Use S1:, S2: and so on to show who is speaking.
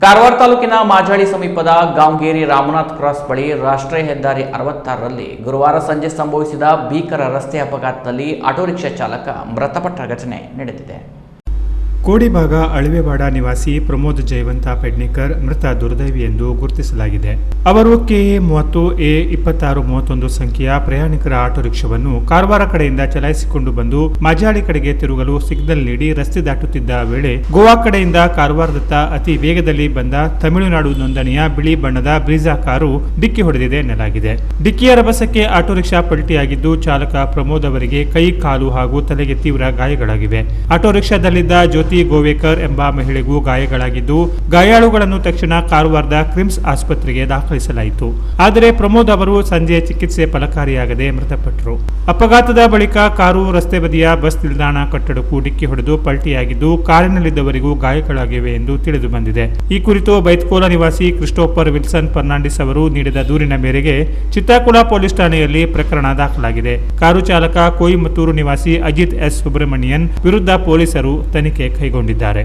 S1: ಕಾರವಾರ ತಾಲೂಕಿನ ಮಾಜಾಳಿ ಸಮೀಪದ ಗಾಂವಗೇರಿ ರಾಮನಾಥ್ ಕ್ರಾಸ್ ಬಳಿ ರಾಷ್ಟ್ರೀಯ ಹೆದ್ದಾರಿ 66ರಲ್ಲಿ ಗುರುವಾರ ಸಂಜೆ ಸಂಭವಿಸಿದ ಭೀಕರ ರಸ್ತೆ ಅಪಘಾತದಲ್ಲಿ ಆಟೋ ರಿಕ್ಷಾ ಚಾಲಕ ಮೃತಪಟ್ಟ ಘಟನೆ ನಡೆದಿದೆ.
S2: ಕೋಡಿಭಾಗ ಅಳವೆವಾಡ ನಿವಾಸಿ ಪ್ರಮೋದ್ ಜಯವಂತ ಪೆಡ್ನೇಕರ್ ಮೃತ ದುರ್ದೈವಿ ಎಂದು ಗುರುತಿಸಲಾಗಿದೆ. ಅವರು ಕೆಎ 30 ಎ 2631 ಸಂಖ್ಯೆಯ ಪ್ರಯಾಣಿಕರ ಆಟೋ ರಿಕ್ಷಾವನ್ನು ಕಾರವಾರ ಕಡೆಯಿಂದ ಚಲಾಯಿಸಿಕೊಂಡು ಬಂದು ಮಾಜಾಳಿ ಕಡೆಗೆ ತಿರುಗಲು ಸಿಗ್ನಲ್ ನೀಡಿ ರಸ್ತೆ ದಾಟುತ್ತಿದ್ದ ವೇಳೆ ಗೋವಾ ಕಡೆಯಿಂದ ಕಾರವಾರದತ್ತ ಅತಿ ವೇಗದಲ್ಲಿ ಬಂದ ತಮಿಳುನಾಡು ನೋಂದಣಿಯ ಬಿಳಿ ಬಣ್ಣದ ಬ್ರೀಜಾ ಕಾರು ಡಿಕ್ಕಿ ಹೊಡೆದಿದೆ ಎನ್ನಲಾಗಿದೆ. ಡಿಕ್ಕಿಯ ರಭಸಕ್ಕೆ ಆಟೋ ರಿಕ್ಷಾ ಪಲ್ಟಿಯಾಗಿದ್ದು ಚಾಲಕ ಪ್ರಮೋದ್ ಅವರಿಗೆ ಕೈ, ಕಾಲು ಹಾಗೂ ತಲೆಗೆ ತೀವ್ರ ಗಾಯಗಳಾಗಿವೆ. ಆಟೋ ರಿಕ್ಷಾದಲ್ಲಿದ್ದ ಜ್ಯೋತಿ ಗೋವೇಕರ್ ಎಂಬ ಮಹಿಳೆಗೂ ಗಾಯಗಳಾಗಿದ್ದು ಗಾಯಾಳುಗಳನ್ನು ತಕ್ಷಣ ಕಾರವಾರದ ಕ್ರಿಮ್ಸ್ ಆಸ್ಪತ್ರೆಗೆ ದಾಖಲಿಸಲಾಯಿತು. ಆದರೆ ಪ್ರಮೋದ್ ಅವರು ಸಂಜೆ ಚಿಕಿತ್ಸೆ ಫಲಕಾರಿಯಾಗದೆ ಮೃತಪಟ್ಟರು. ಅಪಘಾತದ ಬಳಿಕ ಕಾರು ರಸ್ತೆ ಬದಿಯ ಬಸ್ ನಿಲ್ದಾಣ ಕಟ್ಟಡಕ್ಕೂ ಡಿಕ್ಕಿ ಹೊಡೆದು ಪಲ್ಟಿಯಾಗಿದ್ದು ಕಾರಿನಲ್ಲಿದ್ದವರಿಗೂ ಗಾಯಗಳಾಗಿವೆ ಎಂದು ತಿಳಿದು ಬಂದಿದೆ. ಈ ಕುರಿತು ಬೈತ್ಕೋಲ ನಿವಾಸಿ ಕ್ರಿಸ್ಟೋಫರ್ ವಿಲ್ಸನ್ ಫರ್ನಾಂಡಿಸ್ ಅವರು ನೀಡಿದ ದೂರಿನ ಮೇರೆಗೆ ಚಿತ್ತಾಕುಳ ಪೊಲೀಸ್ ಠಾಣೆಯಲ್ಲಿ ಪ್ರಕರಣ ದಾಖಲಾಗಿದೆ. ಕಾರು ಚಾಲಕ ಕೊಯಿಮತ್ತೂರು ನಿವಾಸಿ ಅಜಿತ್ ಎಸ್ ಸುಬ್ರಹ್ಮಣಿಯನ್ ವಿರುದ್ಧ ಪೊಲೀಸರು ತನಿಖೆ ಕೈಗೊಂಡಿದ್ದಾರೆ.